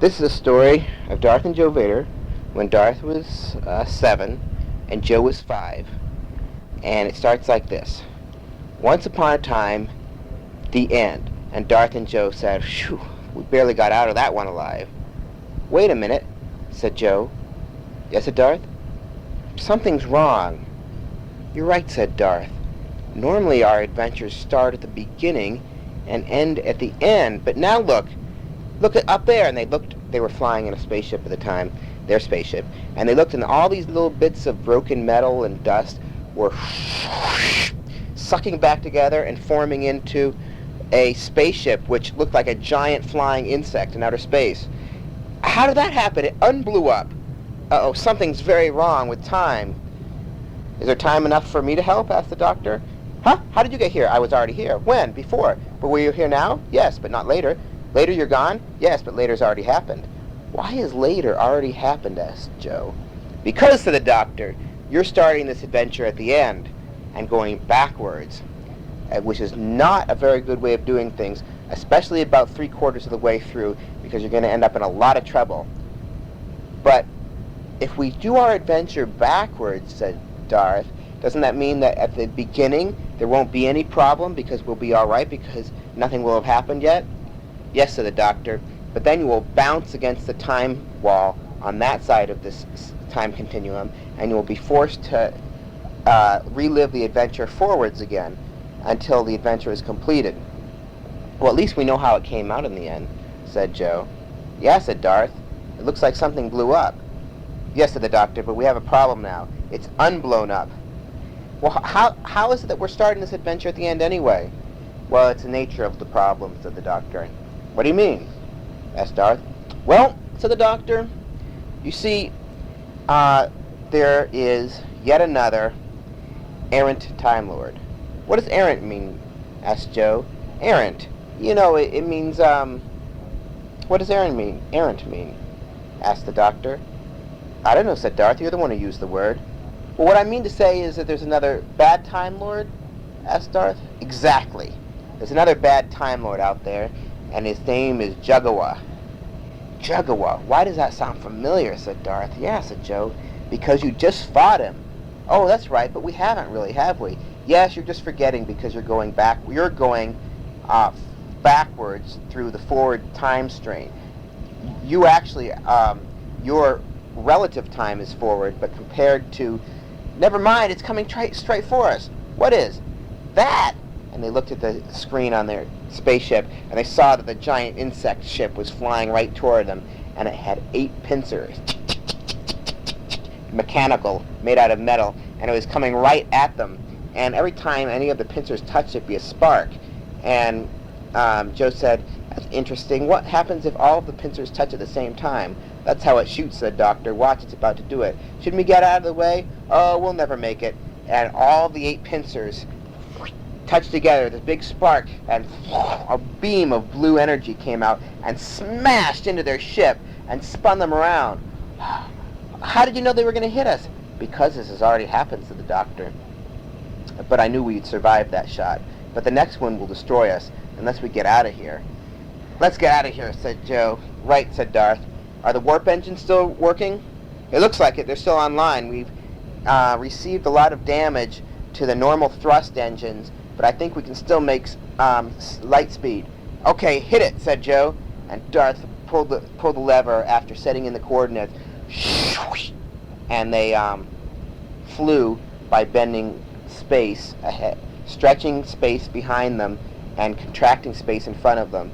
This is a story of Darth and Joe Vader when Darth was 7 and Joe was 5. And it starts like this. Once upon a time, the end. And Darth and Joe said, "Phew, we barely got out of that one alive." "Wait a minute," said Joe. "Yes," said Darth. "Something's wrong." "You're right," said Darth. "Normally our adventures start at the beginning and end at the end. But now look up there." And they were flying in a spaceship at the time, their spaceship. And they looked, and all these little bits of broken metal and dust were sucking back together and forming into a spaceship which looked like a giant flying insect in outer space. "How did that happen? It unblew up." "Uh-oh, something's very wrong with time." "Is there time enough for me to help?" asked the doctor. "Huh? How did you get here?" "I was already here." "When? Before?" "But were you here now?" "Yes, but not later." "Later you're gone?" "Yes, but later's already happened." "Why has later already happened?" asked Joe. "Because," said the doctor, "you're starting this adventure at the end and going backwards, which is not a very good way of doing things, especially about 3/4 of the way through, because you're going to end up in a lot of trouble. But if we do our adventure backwards," said Darth, "doesn't that mean that at the beginning there won't be any problem because we'll be all right because nothing will have happened yet?" "Yes," said the doctor, "but then you will bounce against the time wall on that side of this time continuum, and you will be forced to relive the adventure forwards again until the adventure is completed." "Well, at least we know how it came out in the end," said Joe. "Yeah," said Darth. "It looks like something blew up." "Yes," said the doctor, "but we have a problem now. It's unblown up." "Well, how is it that we're starting this adventure at the end anyway?" "Well, it's the nature of the problem," said the doctor. "What do you mean?" asked Darth. "Well," said the doctor, "you see, there is yet another errant Time Lord." "What does errant mean?" asked Joe. "Errant. You know, it means, what does errant mean? Asked the doctor. "I don't know," said Darth. "You're the one who used the word." "Well, what I mean to say is that there's another bad Time Lord?" asked Darth. "Exactly. There's another bad Time Lord out there, and his name is Juggawa." "Juggawa? Why does that sound familiar?" said Darth. "Yeah," said Joe, "because you just fought him." "Oh, that's right, but we haven't really, have we?" "Yes, you're just forgetting because you're going backwards through the forward time strain. You actually, your relative time is forward, but compared to... Never mind, it's coming straight for us." "What is?" "That!" And they looked at the screen on their spaceship, and they saw that the giant insect ship was flying right toward them, and it had 8 pincers, mechanical, made out of metal, and it was coming right at them. And every time any of the pincers touched, it'd be a spark. And Joe said, "That's interesting. What happens if all of the pincers touch at the same time?" "That's how it shoots," said Doctor. "Watch, it's about to do it." "Shouldn't we get out of the way?" "Oh, we'll never make it." And all the 8 pincers touched together, this big spark, and a beam of blue energy came out and smashed into their ship and spun them around. "How did you know they were going to hit us?" "Because this has already happened," said the doctor. "But I knew we'd survive that shot. But the next one will destroy us unless we get out of here." "Let's get out of here," said Joe. "Right," said Darth. "Are the warp engines still working?" "It looks like it. They're still online. We've received a lot of damage to the normal thrust engines, but I think we can still make light speed." "Okay, hit it," said Joe. And Darth pulled the lever after setting in the coordinates, and they flew by bending space ahead, stretching space behind them and contracting space in front of them,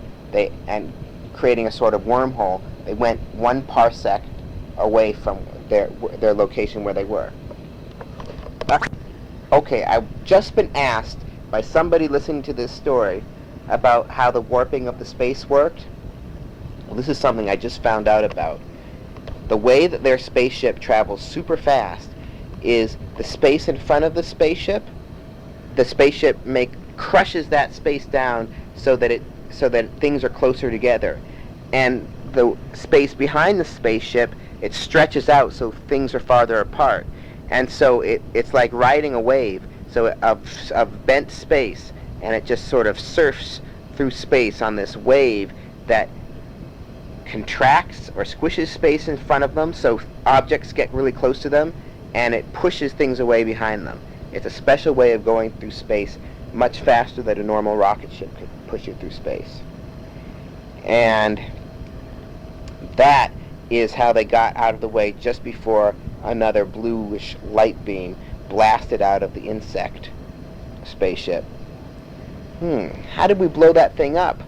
and creating a sort of wormhole. They went 1 parsec away from their location where they were. Okay, I've just been asked by somebody listening to this story about how the warping of the space worked. Well, this is something I just found out about. The way that their spaceship travels super fast is the space in front of the spaceship crushes that space down so that things are closer together, and the space behind the spaceship, it stretches out so things are farther apart. And so it's like riding a wave, so of bent space, and it just sort of surfs through space on this wave that contracts or squishes space in front of them so objects get really close to them, and it pushes things away behind them. It's a special way of going through space much faster than a normal rocket ship could push you through space. And that is how they got out of the way just before another bluish light beam blasted out of the insect spaceship. How did we blow that thing up?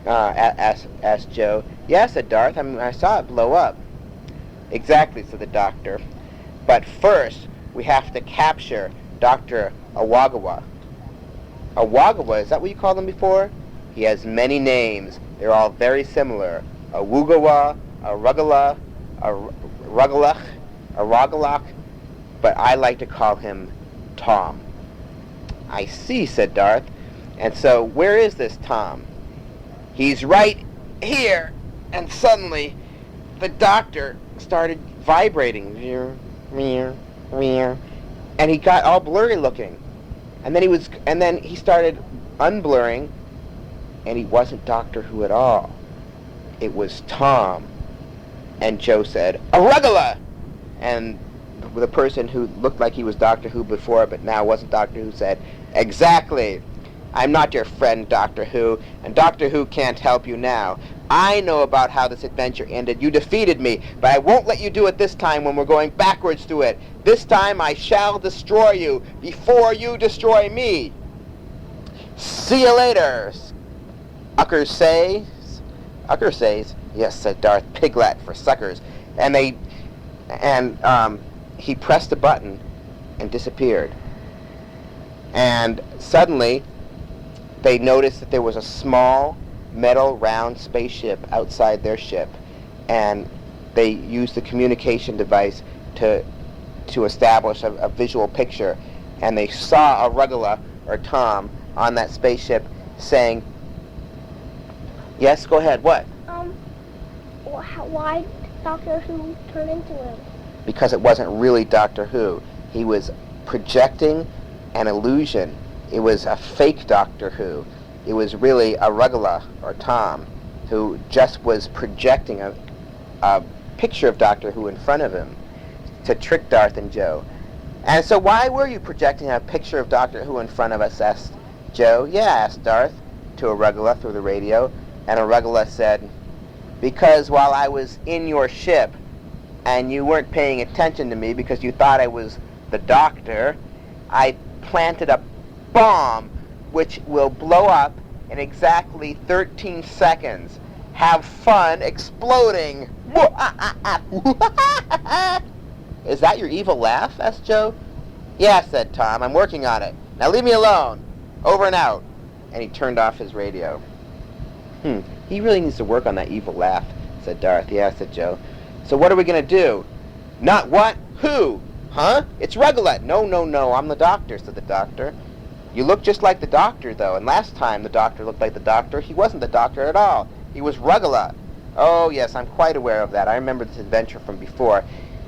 Asked Joe. Yeah, said Darth. I saw it blow up. Exactly, said the doctor. But first, we have to capture Dr. Awagawa. Awagawa, is that what you called him before? He has many names. They're all very similar. A Wugawa, a Rugala, a Rugalach, a Rogalach, but I like to call him Tom. I see, said Darth. And so, where is this Tom? He's right here. And suddenly, the doctor started vibrating. And he got all blurry looking. And then he started unblurring, and he wasn't Doctor Who at all. It was Tom. And Joe said, "Arugula!" And the person who looked like he was Doctor Who before but now wasn't Doctor Who said, "Exactly. I'm not your friend, Doctor Who, and Doctor Who can't help you now. I know about how this adventure ended. You defeated me, but I won't let you do it this time when we're going backwards through it. This time I shall destroy you before you destroy me. See you later, Ucker says. Ucker says, yes, said Darth, Piglet for suckers. And he pressed a button and disappeared. And suddenly, they noticed that there was a small metal round spaceship outside their ship, and they used the communication device to establish a visual picture, and they saw a Rugala, or Tom, on that spaceship saying, yes, go ahead, what? Why Doctor Who turned into him? Because it wasn't really Doctor Who. He was projecting an illusion. It was a fake Doctor Who. It was really a Rugala, or Tom, who just was projecting a picture of Doctor Who in front of him to trick Darth and Joe. And so why were you projecting a picture of Doctor Who in front of us, asked Joe. Yeah, asked Darth, to a Rugala through the radio. And a Rugala said, because while I was in your ship, and you weren't paying attention to me because you thought I was the Doctor, I planted a bomb which will blow up in exactly 13 seconds. Have fun exploding. Is that your evil laugh? Asked Joe. Yeah, said Tom. I'm working on it. Now leave me alone. Over and out. And he turned off his radio. He really needs to work on that evil laugh, said Darth. Yeah, said Joe. So what are we going to do? Not what? Who? Huh? It's Rugala. No, I'm the Doctor, said the Doctor. You look just like the Doctor, though, and last time the Doctor looked like the Doctor, he wasn't the Doctor at all. He was Rugala. Oh, yes, I'm quite aware of that. I remember this adventure from before.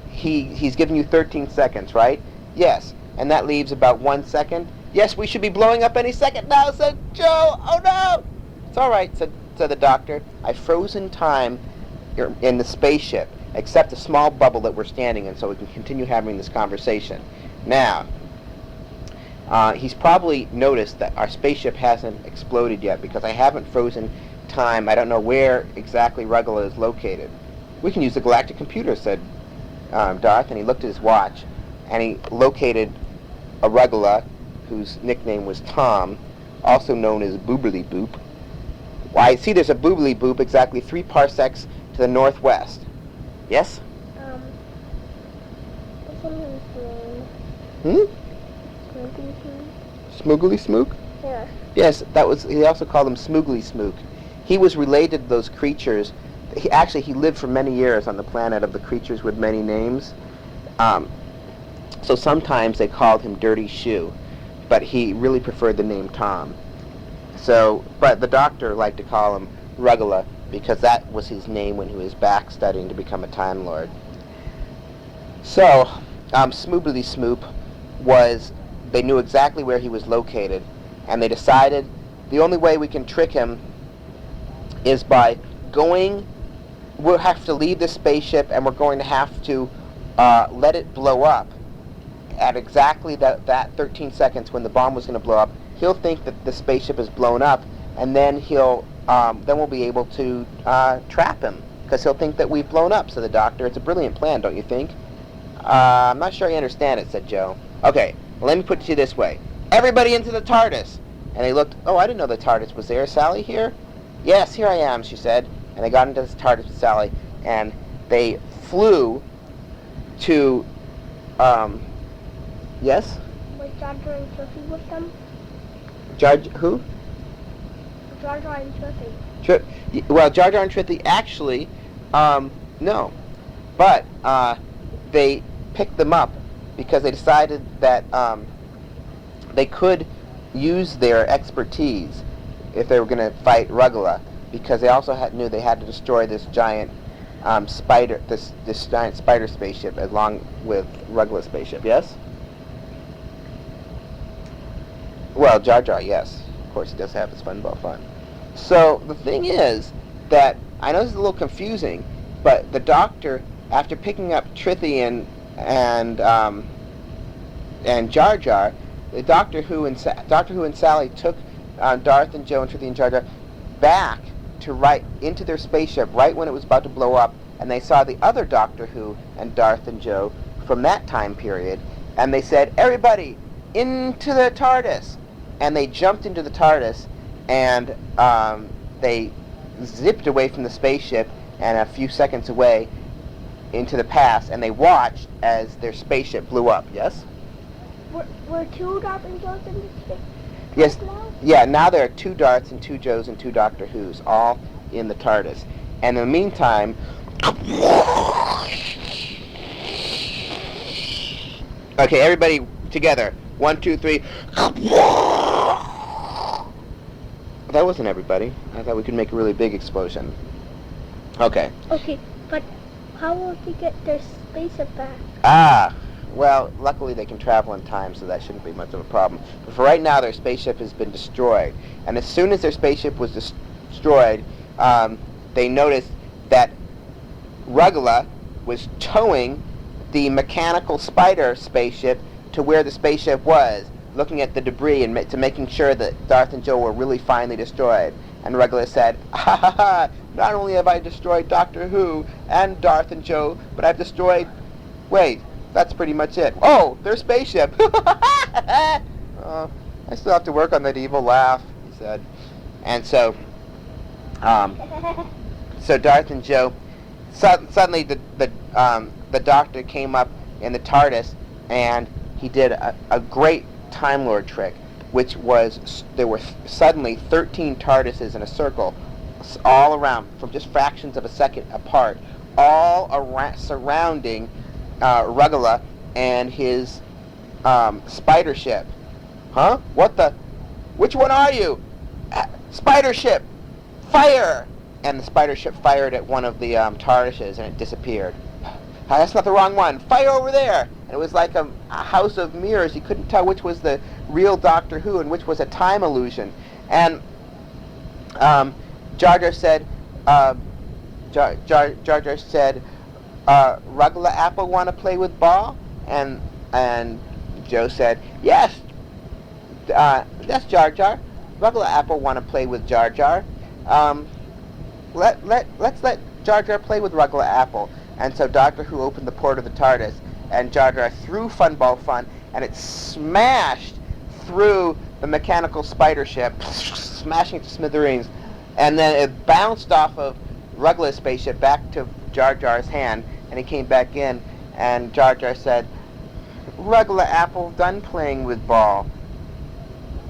He's given you 13 seconds, right? Yes. And that leaves about 1 second? Yes, we should be blowing up any second now, said Joe. Oh, no! It's all right, said the Doctor. I've frozen time in the spaceship, except a small bubble that we're standing in, so we can continue having this conversation. Now, he's probably noticed that our spaceship hasn't exploded yet because I haven't frozen time. I don't know where exactly Rugala is located. We can use the galactic computer, said Darth, and he looked at his watch, and he located a Rugala whose nickname was Tom, also known as Boobly Boop. Why, I see there's a Boobly Boop exactly 3 parsecs to the northwest. Yes? What's his name? Smoogly Smook? Yeah. Yes, he also called him Smoogly Smook. He was related to those creatures. He lived for many years on the planet of the creatures with many names. So sometimes they called him Dirty Shoe, but he really preferred the name Tom. But the Doctor liked to call him Rugala because that was his name when he was back studying to become a Time Lord. So, Smoobly Smoop they knew exactly where he was located, and they decided the only way we can trick him is by we'll have to leave the spaceship and we're going to have to let it blow up at exactly that 13 seconds when the bomb was going to blow up. He'll think that the spaceship is blown up, and then then we'll be able to trap him, because he'll think that we've blown up. So the Doctor, it's a brilliant plan, don't you think? I'm not sure I understand it, said Joe. Okay, well, let me put it to you this way. Everybody into the TARDIS! And they looked, oh, I didn't know the TARDIS was there. Sally here? Yes, here I am, she said. And they got into the TARDIS with Sally, and they flew to, yes? Was Jar Jar and Triffy with them? Who? Jar Jar and Triffy. Well, Jar Jar and Triffy actually, no. But they picked them up because they decided that they could use their expertise if they were going to fight Ruggla, because they also knew they had to destroy this giant spider, this giant spider spaceship, along with Ruggla's spaceship. Yes. Well, Jar Jar, yes. Of course, he does have his SpongeBob fun. So the thing is that I know this is a little confusing, but the Doctor, after picking up Triffy and Jar Jar, the Doctor Who and Sally took Darth and Joe and Triffy and Jar Jar back to into their spaceship right when it was about to blow up, and they saw the other Doctor Who and Darth and Joe from that time period, and they said, "Everybody into the TARDIS!" And they jumped into the TARDIS, and they zipped away from the spaceship and a few seconds away into the past, and they watched as their spaceship blew up. Yes? Were two Darth and Joes in the space? Yes. Now? Yeah, now there are two Darths and two Joes and two Doctor Whos, all in the TARDIS. And in the meantime... Okay, everybody together. 1, 2, 3... That wasn't everybody. I thought we could make a really big explosion. Okay. Okay, but how will they get their spaceship back? Well, luckily they can travel in time, so that shouldn't be much of a problem. But for right now, their spaceship has been destroyed. And as soon as their spaceship was destroyed, they noticed that Ruggla was towing the mechanical spider spaceship to where the spaceship was, looking at the debris and making sure that Darth and Joe were really finally destroyed. And Ruggla said, "Ha ha ha! Not only have I destroyed Doctor Who and Darth and Joe, but I've destroyed... Wait, that's pretty much it. Oh, their spaceship! I still have to work on that evil laugh," he said. And so, so Darth and Joe, suddenly the Doctor came up in the TARDIS, and he did a great Time Lord trick, which was there were suddenly 13 TARDISes in a circle, all around, from just fractions of a second apart, all surrounding Ruggla and his spider ship. Huh? What the? Which one are you? Spider ship! Fire! And the spider ship fired at one of the TARDISes, and it disappeared. That's not the wrong one. Fire over there! And it was like a house of mirrors. You couldn't tell which was the real Doctor Who and which was a time illusion. And Jar Jar said, Ruggla Apple want to play with ball? And Joe said, yes, that's Jar Jar. Ruggla Apple want to play with Jar Jar. Let's let Jar Jar play with Ruggla Apple. And so Doctor Who opened the port of the TARDIS, and Jar Jar threw Funball Fun, and it smashed through the mechanical spider ship, smashing it to smithereens. And then it bounced off of Ruggla's spaceship back to Jar Jar's hand, and he came back in, and Jar Jar said, Ruggla Apple done playing with ball,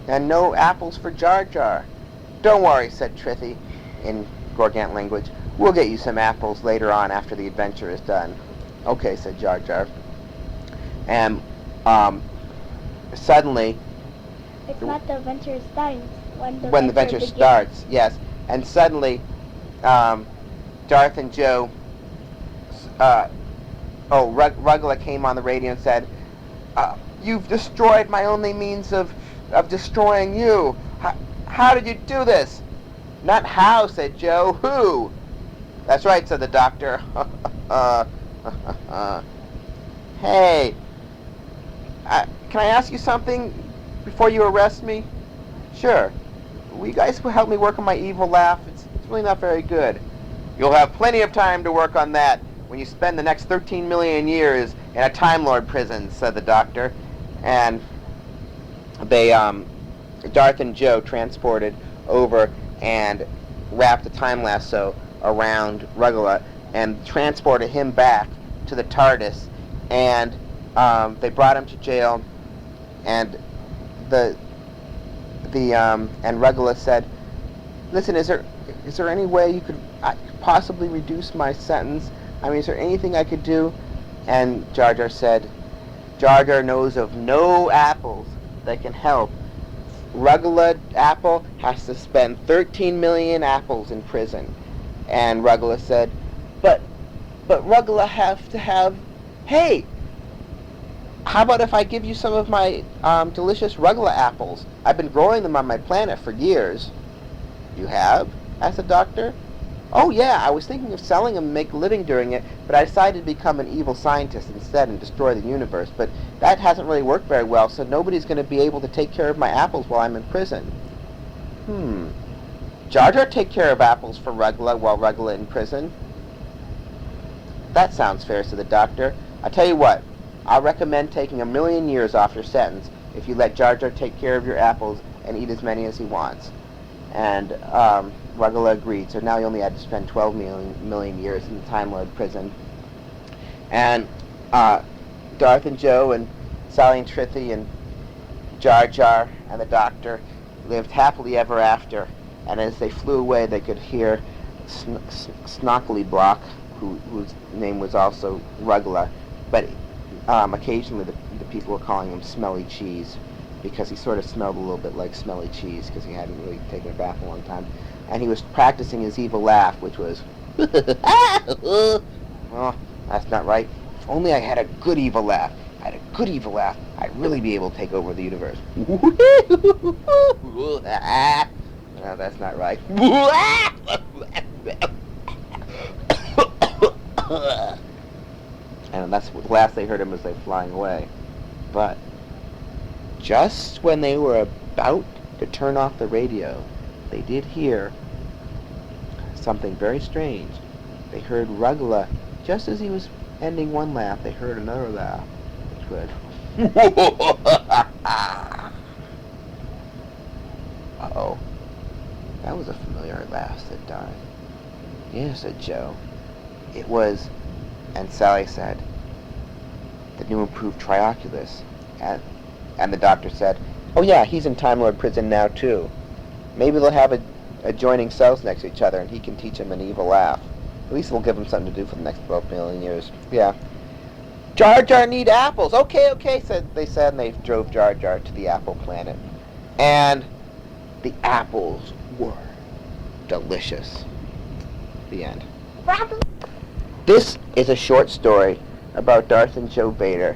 and no apples for Jar Jar. Don't worry, said Triffy in Gorgant language. We'll get you some apples later on after the adventure is done. Okay, said Jar Jar. And suddenly... It's not the adventure starts. When the adventure starts, yes. And suddenly, Darth and Joe... Ruggla came on the radio and said, you've destroyed my only means of destroying you. How did you do this? Not how, said Joe. Who? That's right, said the doctor. Hey, can I ask you something before you arrest me? Sure. Will you guys help me work on my evil laugh? It's really not very good. You'll have plenty of time to work on that when you spend the next 13 million years in a Time Lord prison, said the doctor. And they, Darth and Joe transported over and wrapped a time lasso around Regula and transported him back to the TARDIS. And they brought him to jail, and and Regula said, "Listen, is there any way you could possibly reduce my sentence? I mean, is there anything I could do?" And Jar Jar said, "Jar Jar knows of no apples that can help. Regula Apple has to spend 13 million apples in prison." And Regula said, But Regula have to have, hey, how about if I give you some of my delicious Regula apples? I've been growing them on my planet for years." "You have?" asked the doctor. "Oh yeah, I was thinking of selling them and make a living doing it, but I decided to become an evil scientist instead and destroy the universe. But that hasn't really worked very well, so nobody's going to be able to take care of my apples while I'm in prison." Jar Jar take care of apples for Regula while Regula in prison? "That sounds fair," said the doctor. "I tell you what, I'll recommend taking 1,000,000 years off your sentence if you let Jar Jar take care of your apples and eat as many as he wants." And Regula agreed, so now he only had to spend 12 million years in the Time Lord prison. And Darth and Joe and Sally and Trithy and Jar Jar and the doctor lived happily ever after. And as they flew away, they could hear Snockly Block, whose name was also Regula, but occasionally the people were calling him Smelly Cheese, because he sort of smelled a little bit like smelly cheese, because he hadn't really taken a bath in a long time. And he was practicing his evil laugh, which was, "Oh, that's not right. If only I had a good evil laugh. If I had a good evil laugh, I'd really be able to take over the universe." No, that's not right. And that's the last they heard him as they were flying away. But just when they were about to turn off the radio, they did hear something very strange. They heard Regula, just as he was ending one laugh, they heard another laugh, which was, "Uh-oh, that was a familiar laugh," said Darth. "Yeah," said Joe. "It was," and Sally said, "the new improved Trioculus." And the doctor said, "Oh yeah, he's in Time Lord prison now too. Maybe they'll have adjoining cells next to each other and he can teach him an evil laugh. At least it'll give him something to do for the next 12 million years. Yeah. Jar Jar need apples. Okay, they said, and they drove Jar Jar to the apple planet. And the apples were delicious." The end. This is a short story about Darth and Joe Vader,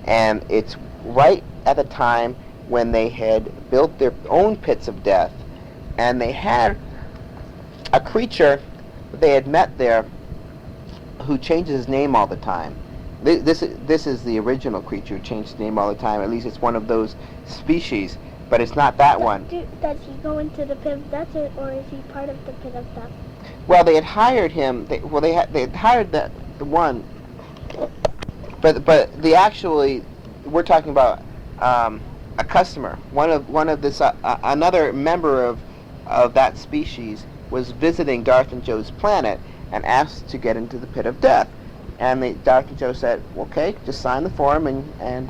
and it's right at the time when they had built their own pits of death, and they had a creature that they had met there who changes his name all the time. This is the original creature who changed his name all the time. At least it's one of those species, but it's not that one. Does he go into the pit of death, or is he part of the pit of death? Well, they had hired him. They had hired the one, but we're talking about a customer. One of this another member of that species was visiting Darth and Joe's planet and asked to get into the pit of death. And Darth and Joe said, "Okay, just sign the form and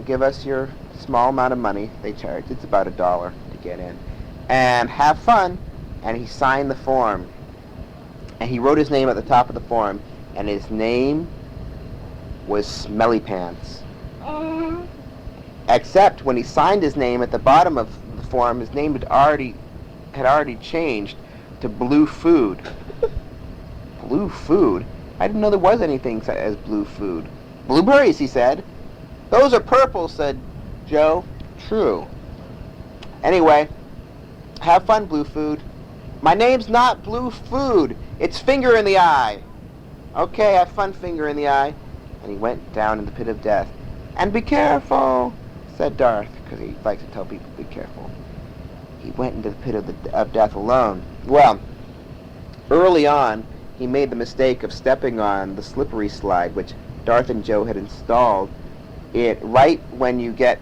give us your small amount of money they charge. It's about $1 to get in, and have fun." And he signed the form, and he wrote his name at the top of the form, and his name was Smelly Pants. Except when he signed his name at the bottom of the form, his name had already changed to Blue Food. Blue Food? I didn't know there was anything as Blue Food. "Blueberries," he said. "Those are purple," said Joe. "True. Anyway, have fun, Blue Food. My name's not Blue Food. It's Finger in the Eye. Okay, have fun, Finger in the Eye. And he went down in the pit of death. And be careful, said Darth, because he likes to tell people be careful. He went into the pit of death alone. Well, early on, he made the mistake of stepping on the slippery slide, which Darth and Joe had installed. It right when you get,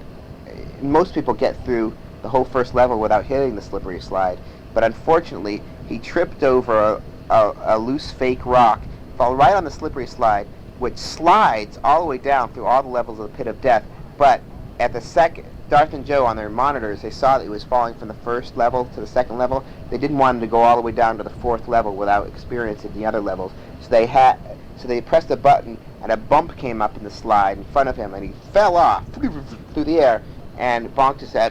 most people get through the whole first level without hitting the slippery slide, but unfortunately, he tripped over a loose fake rock, fell right on the slippery slide, which slides all the way down through all the levels of the pit of death. But at the second, Darth and Joe on their monitors, they saw that he was falling from the first level to the second level. They didn't want him to go all the way down to the fourth level without experiencing the other levels. So they pressed a button, and a bump came up in the slide in front of him, and he fell off through the air and bonked his head.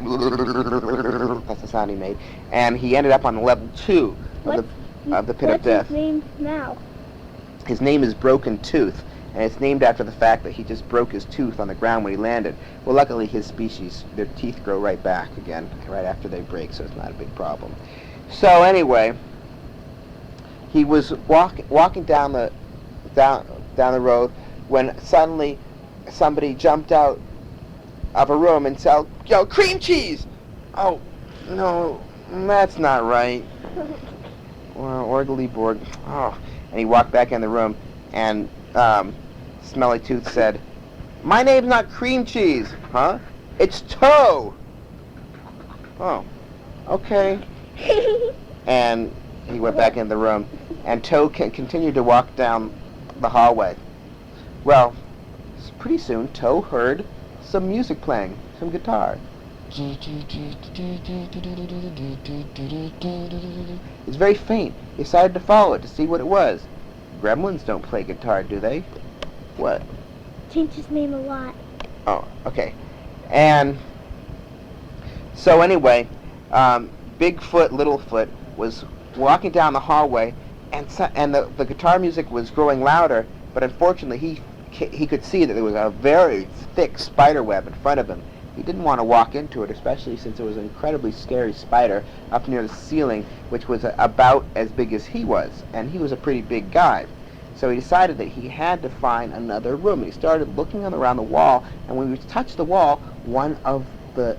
That's the sound he made. And he ended up on level 2 of the pit of death. What's his name now? His name is Broken Tooth, and it's named after the fact that he just broke his tooth on the ground when he landed. Well, luckily his species, their teeth grow right back again right after they break, so it's not a big problem. So anyway, he was walking down the road when suddenly somebody jumped out of a room and said, "Yo, cream cheese!" Oh, no, that's not right. Well, orderly board. Oh, and he walked back in the room, and Smelly Tooth said, "My name's not cream cheese, huh? It's Toe." Oh, okay. And he went back in the room, and Toe continued to walk down the hallway. Well, pretty soon Toe heard some music playing, some guitar. It's very faint. He decided to follow it to see what it was. Gremlins don't play guitar, do they? What? Changed his name a lot. Oh, okay. And so anyway, Bigfoot, Littlefoot was walking down the hallway, and the guitar music was growing louder, but unfortunately he could see that there was a very thick spider web in front of him. He didn't want to walk into it, especially since it was an incredibly scary spider up near the ceiling, which was about as big as he was, and he was a pretty big guy. So he decided that he had to find another room. He started looking around the wall, and when he touched the wall, one of the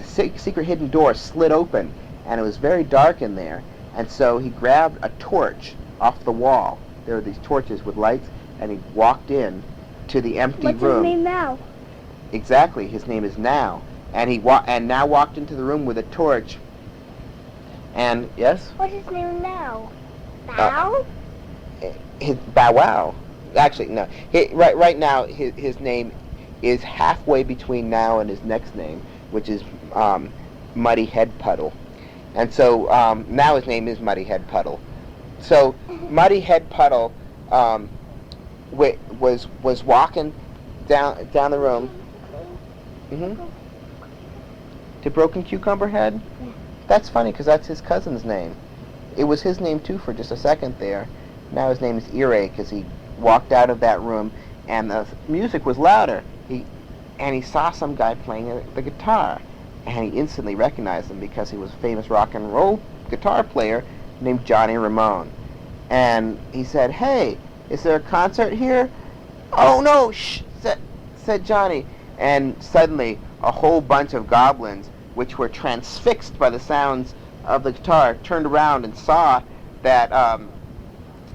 secret hidden door slid open, and it was very dark in there. And so he grabbed a torch off the wall. There were these torches with lights, and he walked in to the empty room. What's his name now? Exactly, his name is Now. And he now walked into the room with a torch. And yes? What's his name now? Bow? His Bow Wow. Actually, no. Right now, his name is halfway between Now and his next name, which is Muddy Head Puddle. And so now his name is Muddy Head Puddle. So Muddy Head Puddle was walking down the room. To Broken Cucumber Head? Yeah. That's funny, because that's his cousin's name. It was his name, too, for just a second there. Now his name is Earache, because he walked out of that room, and the music was louder. He saw some guy playing the guitar, and he instantly recognized him because he was a famous rock and roll guitar player named Johnny Ramone. And he said, "Hey, is there a concert here?" "Oh, no, shh," said Johnny. And suddenly, a whole bunch of goblins, which were transfixed by the sounds of the guitar, turned around and saw that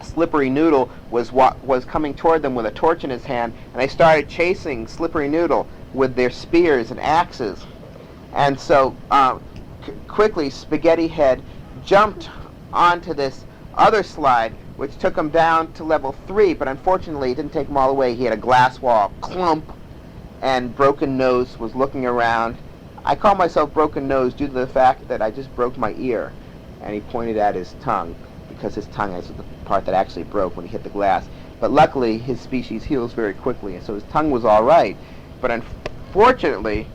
Slippery Noodle was coming toward them with a torch in his hand, and they started chasing Slippery Noodle with their spears and axes. And so, quickly, Spaghetti Head jumped onto this other slide, which took him down to level 3, but unfortunately, it didn't take him all the way. He had a glass wall, clump, and Broken Nose was looking around. I call myself Broken Nose due to the fact that I just broke my ear, and he pointed at his tongue, because his tongue is the part that actually broke when he hit the glass. But luckily, his species heals very quickly, and so his tongue was all right. But unfortunately,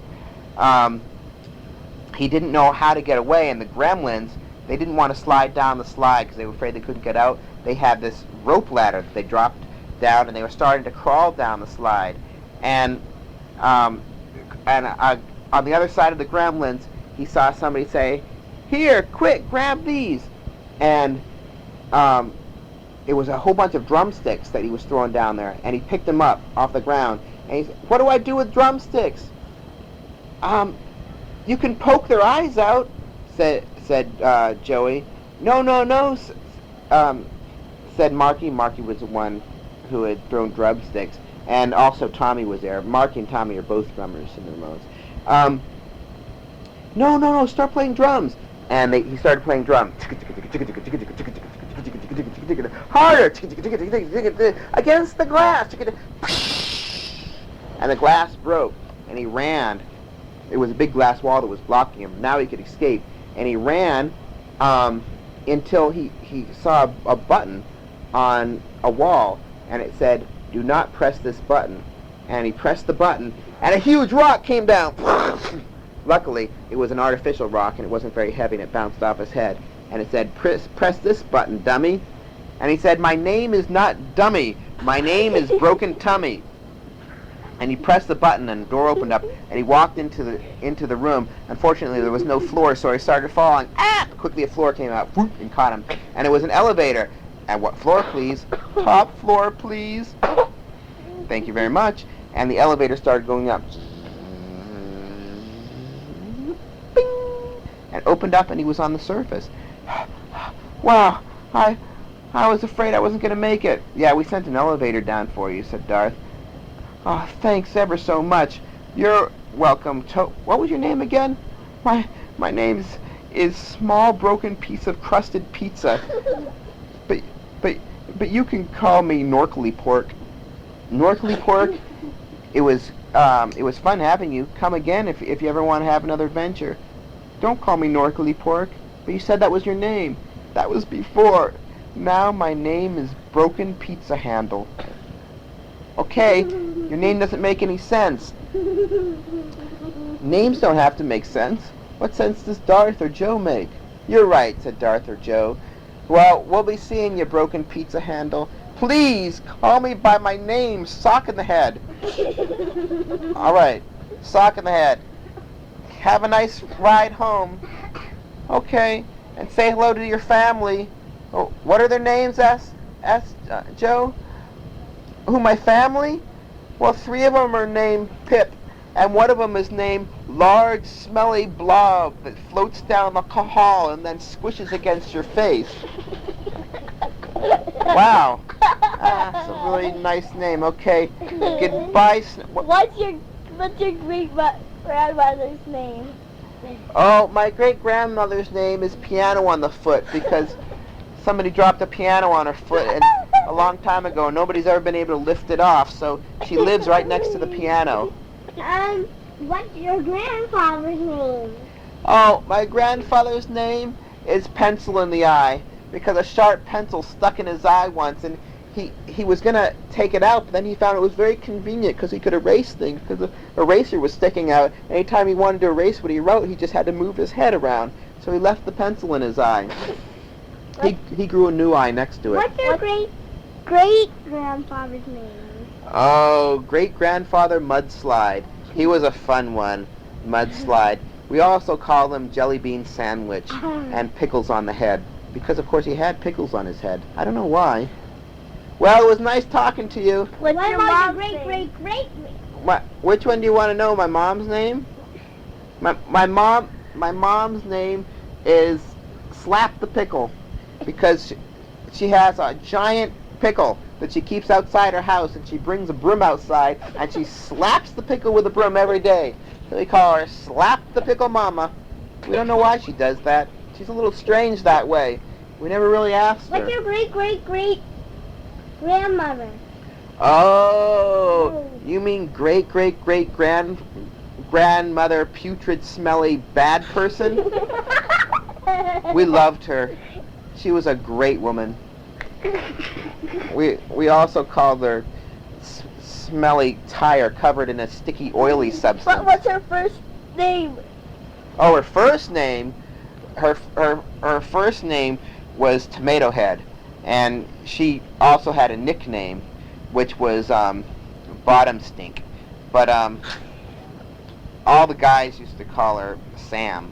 he didn't know how to get away, and the gremlins, they didn't want to slide down the slide because they were afraid they couldn't get out. They had this rope ladder that they dropped down, and they were starting to crawl down the slide. And on the other side of the gremlins, he saw somebody say, Here, quick, grab these. And it was a whole bunch of drumsticks that he was throwing down there, and he picked them up off the ground. And he said, "What do I do with drumsticks?" You can poke their eyes out, said Joey. No, no, no, said Marky. Marky was the one who had thrown drumsticks, and also Tommy was there. Marky and Tommy are both drummers in the Ramones. No, no, no, start playing drums. And he started playing drums. Harder! Against the glass! And the glass broke, and he ran. It was a big glass wall that was blocking him. Now he could escape. And he ran until he saw a button on a wall, and it said, "Do not press this button." And he pressed the button, and a huge rock came down. Luckily, it was an artificial rock, and it wasn't very heavy, and it bounced off his head. And it said, press this button, dummy." And he said, "My name is not Dummy. My name is Broken Tummy." And he pressed the button, and the door opened up, and he walked into the room. Unfortunately, there was no floor, so he started falling. Ah! Quickly, a floor came out, whoop, and caught him. And it was an elevator. And what floor, please? Top floor, please. Thank you very much. And the elevator started going up. Bing! And opened up, and he was on the surface. Wow, I was afraid I wasn't going to make it. "Yeah, we sent an elevator down for you," said Darth. "Oh, thanks ever so much. You're welcome. What was your name again?" My name is Small Broken Piece of Crusted Pizza. But you can call me Norkly Pork." "Norkly Pork? It was fun having you. Come again if you ever want to have another adventure." "Don't call me Norkly Pork." "But you said that was your name." "That was before. Now my name is Broken Pizza Handle." "Okay, your name doesn't make any sense." "Names don't have to make sense. What sense does Darth or Joe make?" "You're right," said Darth or Joe. "Well, we'll be seeing you, Broken Pizza Handle. Please call me by my name, Sock in the Head." "All right, Sock in the Head. Have a nice ride home." "Okay, and say hello to your family." "Oh, what are their names?" asked Joe. "Who, my family? Well, 3 of them are named Pip, and one of them is named Large Smelly Blob that floats down the hall and then squishes against your face." "Wow, that's a really nice name. Okay, goodbye." What's your great grandmother's name? "Oh, my great-grandmother's name is Piano on the Foot because somebody dropped a piano on her foot and a long time ago. Nobody's ever been able to lift it off, so she lives right next to the piano." What's your grandfather's name? "Oh, my grandfather's name is Pencil in the Eye because a sharp pencil stuck in his eye once, and he was going to take it out, but then he found it was very convenient because he could erase things because the eraser was sticking out. Anytime he wanted to erase what he wrote, he just had to move his head around, so he left the pencil in his eye. He grew a new eye next to it." What's your great-grandfather's name? "Oh, great-grandfather Mudslide. He was a fun one, Mudslide. We also call him Jelly Bean Sandwich and Pickles on the Head because, of course, he had pickles on his head. I don't know why. Well, it was nice talking to you." What's your great? Which one do you want to know? My mom's name? My mom's name is Slap the Pickle because she has a giant pickle that she keeps outside her house, and she brings a broom outside and she slaps the pickle with a broom every day. So we call her Slap the Pickle Mama. We don't know why she does that. She's a little strange that way. We never really asked her. What's your great-grandmother? Oh, you mean great-grandmother putrid, smelly, bad person? We loved her. She was a great woman. We also called her Smelly Tire covered in a sticky, oily substance. What's her first name? Oh, her first name? Her first name was Tomato Head, and she also had a nickname, which was Bottom Stink. But all the guys used to call her Sam.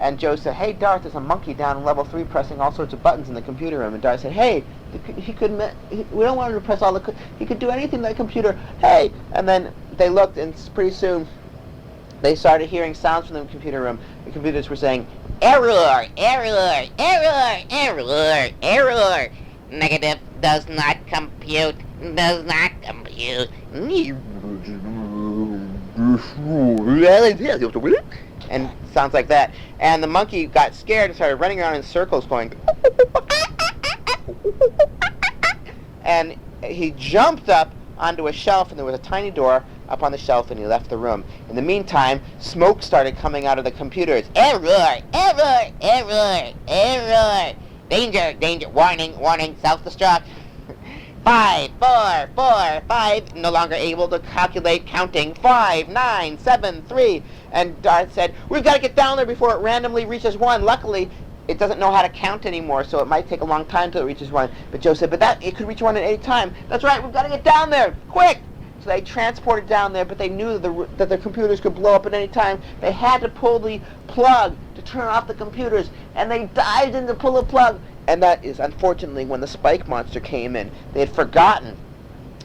And Joe said, hey, Darth, there's a monkey down in level 3 pressing all sorts of buttons in the computer room. And Darth said, hey, we don't want him to press he could do anything in that computer. Hey! And then they looked, and pretty soon they started hearing sounds from the computer room. The computers were saying, error, error, error, error, error. Negative does not compute, does not compute. And sounds like that. And the monkey got scared and started running around in circles going and he jumped up onto a shelf, and there was a tiny door up on the shelf, and he left the room. In the meantime, smoke started coming out of the computers. Error, error, error, error. Danger, danger, warning, warning, self-destruct. 5, 4, 4, 5, no longer able to calculate, counting. 5, 9, 7, 3. And Darth said, we've got to get down there before it randomly reaches 1. Luckily, it doesn't know how to count anymore, so it might take a long time until it reaches 1. But Joe said, but it could reach 1 at any time. That's right, we've got to get down there, quick! So they transported down there, but they knew that the computers could blow up at any time. They had to pull the plug to turn off the computers, and they dived in to pull the plug. And that is, unfortunately, when the spike monster came in. They had forgotten.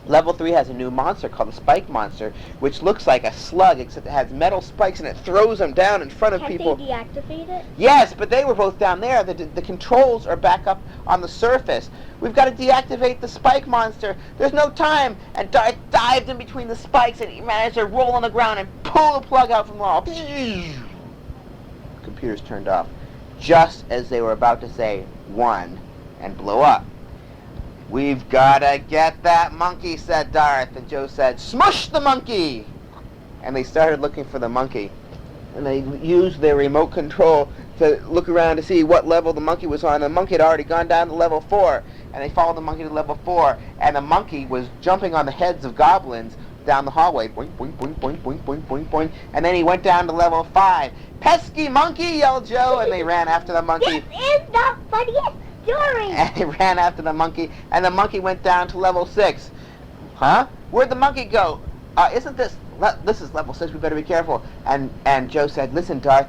Level 3 has a new monster called the spike monster, which looks like a slug, except it has metal spikes, and it throws them down in front of people. Can't they deactivate it? Yes, but they were both down there. The controls are back up on the surface. We've got to deactivate the spike monster. There's no time. And Darth dived in between the spikes, and he managed to roll on the ground and pull the plug out from the wall. Computers turned off, just as they were about to say 1 and blow up. We've got to get that monkey, said Darth. And Joe said, smush the monkey! And they started looking for the monkey. And they used their remote control to look around to see what level the monkey was on. The monkey had already gone down to level 4. And they followed the monkey to level 4. And the monkey was jumping on the heads of goblins down the hallway. Boink, boink, boink, boink, boink, boink, boink, boink. And then he went down to level 5. Pesky monkey, yelled Joe. And they ran after the monkey. This is the funniest story! And they ran after the monkey. And the monkey went down to level 6. Huh? Where'd the monkey go? Isn't this... This is level 6, we better be careful. And Joe said, listen, Darth,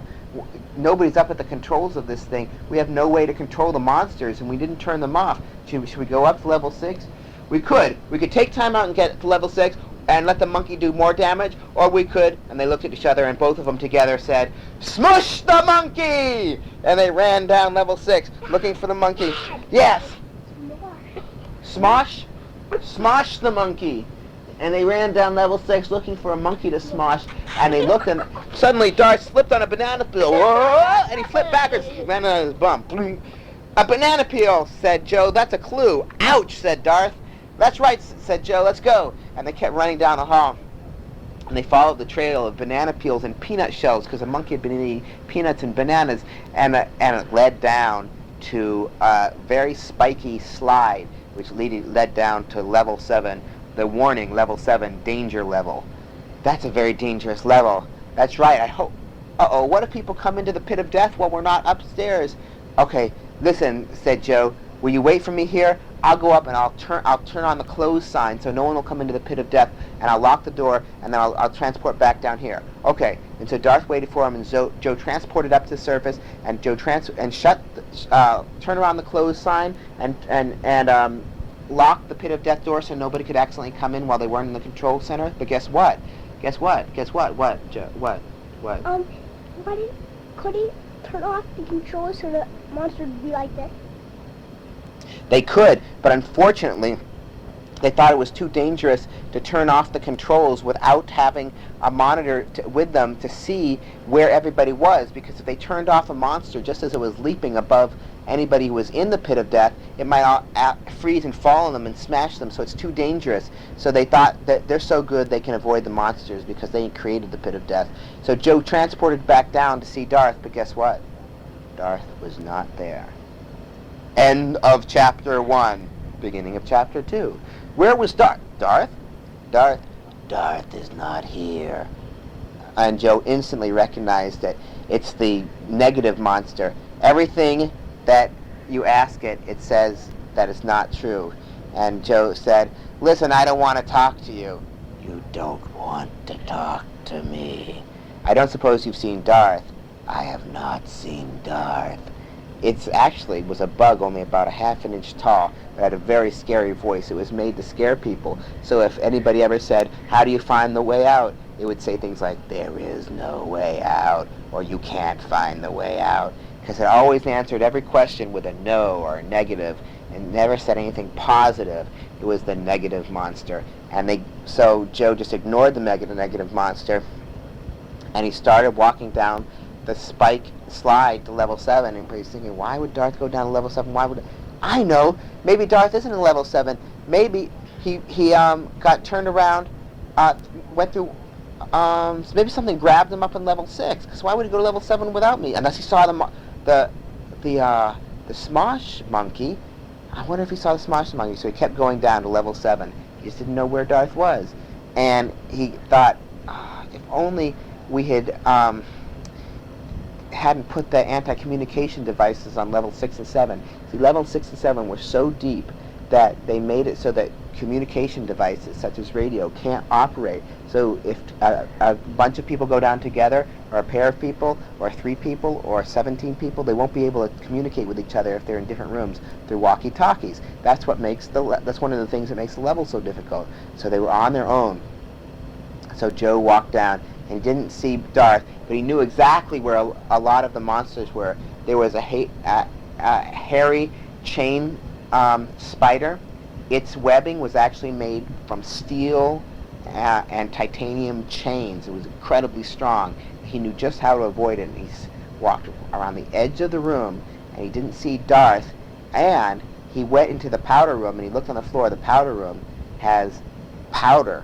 nobody's up at the controls of this thing. We have no way to control the monsters, and we didn't turn them off. Should we go up to level 6? We could. We could take time out and get to level 6 and let the monkey do more damage, or we could, and they looked at each other, and both of them together said, smush the monkey! And they ran down level 6, looking for the monkey. Yes! Smosh? Smosh the monkey! And they ran down level 6 looking for a monkey to smosh, and they looked, and suddenly Darth slipped on a banana peel, and he flipped backwards, landed on his bum. A banana peel, said Joe, that's a clue. Ouch, said Darth. That's right, said Joe, let's go. And they kept running down the hall, and they followed the trail of banana peels and peanut shells, because the monkey had been eating peanuts and bananas, and it led down to a very spiky slide, which led down to level 7. The warning, level 7, danger level. That's a very dangerous level. That's right, I hope... Uh-oh, what if people come into the pit of death while we're not upstairs? Okay, listen, said Joe, will you wait for me here? I'll go up and I'll turn on the close sign so no one will come into the pit of death, and I'll lock the door, and then I'll transport back down here. Okay, and so Darth waited for him, and Joe transported up to the surface, and Joe turned around the close sign, and locked the pit of death door so nobody could accidentally come in while they weren't in the control center. But guess what? Guess what? Guess what? What, Joe? What? Could he turn off the controls so the monster would be like this? They could, but unfortunately, they thought it was too dangerous to turn off the controls without having a monitor with them to see where everybody was, because if they turned off a monster just as it was leaping above anybody who was in the pit of death, it might freeze and fall on them and smash them, so it's too dangerous. So they thought that they're so good they can avoid the monsters because they created the pit of death. So Joe transported back down to see Darth, but guess what? Darth was not there. End of chapter 1. Beginning of chapter 2. Where was Darth? Darth? Darth is not here. And Joe instantly recognized that it's the negative monster. Everything that you ask it, it says that it's not true. And Joe said, listen, I don't want to talk to you. You don't want to talk to me. I don't suppose you've seen Darth. I have not seen Darth. It's actually was a bug only about a half an inch tall that had a very scary voice. It was made to scare people. So if anybody ever said, how do you find the way out? It would say things like, there is no way out, or you can't find the way out. Because it always answered every question with a no or a negative, and never said anything positive. It was the negative monster. So Joe just ignored the negative monster, and he started walking down the spike slide to level 7, and he's thinking, why would Darth go down to level 7? Why would I know? Maybe Darth isn't in level 7. Maybe he got turned around, went through, maybe something grabbed him up in level 6. Because why would he go to level 7 without me? Unless he saw the Smosh monkey. I wonder if he saw the Smosh monkey. So he kept going down to level 7. He just didn't know where Darth was, and he thought, if only we had hadn't put the anti-communication devices on level 6 and 7. See, level 6 and 7 were so deep that they made it so that communication devices such as radio can't operate. So if a bunch of people go down together, or a pair of people, or 3 people, or 17 people, they won't be able to communicate with each other if they're in different rooms through walkie-talkies. That's one of the things that makes the level so difficult. So they were on their own. So Joe walked down, and he didn't see Darth, but he knew exactly where a lot of the monsters were. There was a hairy chain spider. Its webbing was actually made from steel and titanium chains. It was incredibly strong. He knew just how to avoid it, and he walked around the edge of the room, and he didn't see Darth, and he went into the powder room, and he looked on the floor. The powder room has powder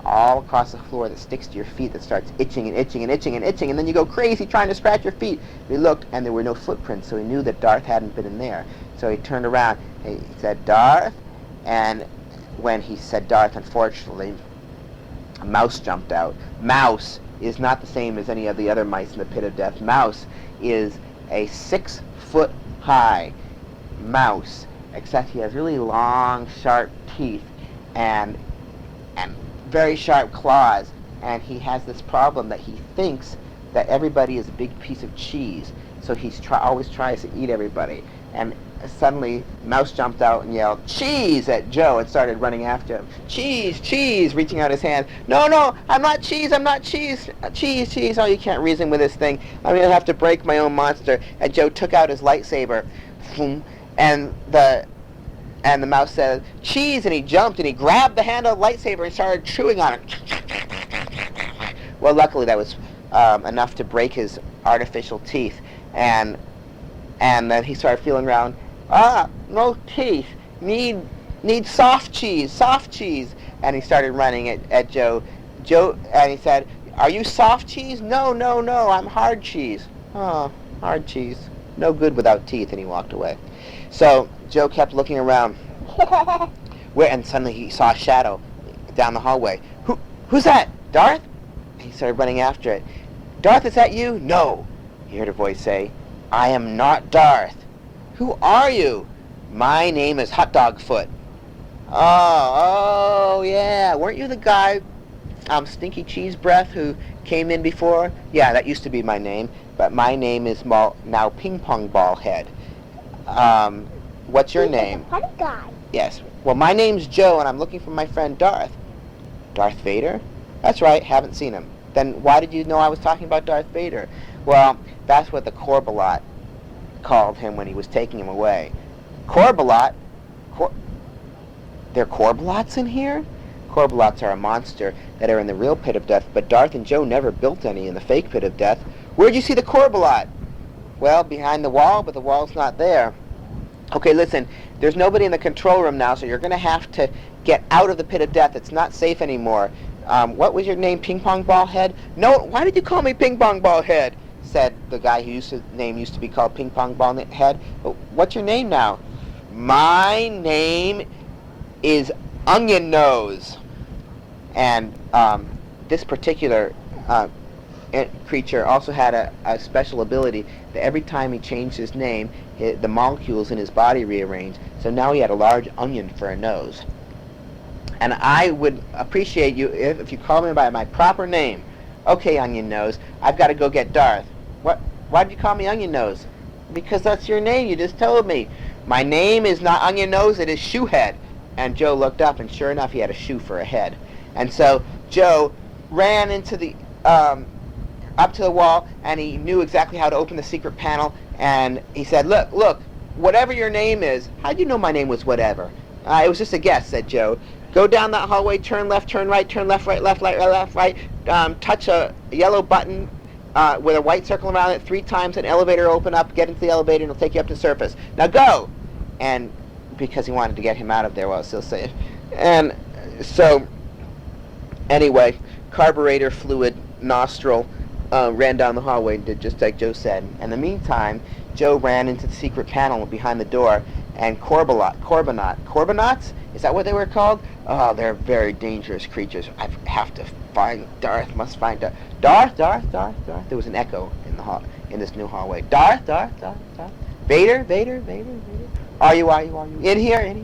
all across the floor that sticks to your feet, that starts itching and itching and itching and itching, and then you go crazy trying to scratch your feet. He looked, and there were no footprints, so he knew that Darth hadn't been in there. So he turned around, and he said, Darth? And when he said Darth, unfortunately, a mouse jumped out. Mouse is not the same as any of the other mice in the pit of death. Mouse is a 6-foot-high mouse, except he has really long, sharp teeth and very sharp claws, and he has this problem that he thinks that everybody is a big piece of cheese, so he always tries to eat everybody. And suddenly, Mouse jumped out and yelled, cheese, at Joe, and started running after him. Cheese, cheese, reaching out his hand. No, I'm not cheese, I'm not cheese. Cheese, cheese, oh, you can't reason with this thing. I'm going to have to break my own monster. And Joe took out his lightsaber, and the mouse said, cheese, and he jumped, and he grabbed the handle of the lightsaber and started chewing on it. Well, luckily that was enough to break his artificial teeth, and then he started feeling around. No teeth. Need soft cheese, and he started running at Joe. And he said, are you soft cheese? No, I'm hard cheese. Oh, hard cheese. No good without teeth, and he walked away. So Joe kept looking around, and suddenly he saw a shadow down the hallway. Who's that? Darth? He started running after it. Darth, is that you? No. He heard a voice say, I am not Darth. Who are you? My name is Hot Dog Foot. Oh, yeah. Weren't you the guy, Stinky Cheese Breath, who came in before? Yeah, that used to be my name, but my name is now Ping Pong Ball Head. What's your name? He's a funny guy. Yes. Well, my name's Joe, and I'm looking for my friend Darth. Darth Vader? That's right, haven't seen him. Then why did you know I was talking about Darth Vader? Well, that's what the Corbalot called him when he was taking him away. Corbalot? There are Corbalots in here? Corbalots are a monster that are in the real pit of death, but Darth and Joe never built any in the fake pit of death. Where'd you see the Corbalot? Well, behind the wall, but the wall's not there. Okay, listen, there's nobody in the control room now, so you're going to have to get out of the pit of death. It's not safe anymore. What was your name, Ping Pong Ball Head? No, why did you call me Ping Pong Ball Head? Said the guy whose name used to be called Ping Pong Ball Head. What's your name now? My name is Onion Nose. And this particular creature also had a special ability that every time he changed his name, the molecules in his body rearranged. So now he had a large onion for a nose. And I would appreciate you if you call me by my proper name. Okay, Onion Nose, I've got to go get Darth. What? Why did you call me Onion Nose? Because that's your name. You just told me. My name is not Onion Nose. It is Shoehead. And Joe looked up, and sure enough, he had a shoe for a head. And so Joe ran into the up to the wall, and he knew exactly how to open the secret panel. And he said, "Look, whatever your name is." "How'd you know my name was whatever?" "It was just a guess," said Joe. "Go down that hallway, turn left, turn right, turn left, right, left, right, left, right. Touch a yellow button with a white circle around it 3 times. An elevator will open up. Get into the elevator, and it'll take you up to the surface. Now go!" And because he wanted to get him out of there while it was still safe. And so, anyway, carburetor fluid nostril ran down the hallway and did just like Joe said. In the meantime, Joe ran into the secret panel behind the door, and Corbinauts? Is that what they were called? Oh, they're very dangerous creatures. I have to find Darth. Must find Darth. Darth. There was an echo in this new hallway. Darth. Vader. Are you? In here.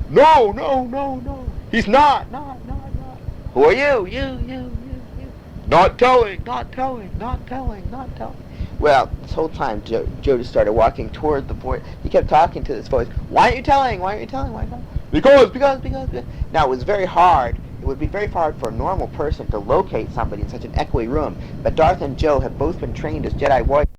No. He's not. Who are you? You. Not telling. Well, this whole time, Joe just started walking toward the voice. He kept talking to this voice. Why aren't you telling? Because. Now, it was very hard. It would be very hard for a normal person to locate somebody in such an echoey room. But Darth and Joe have both been trained as Jedi warriors.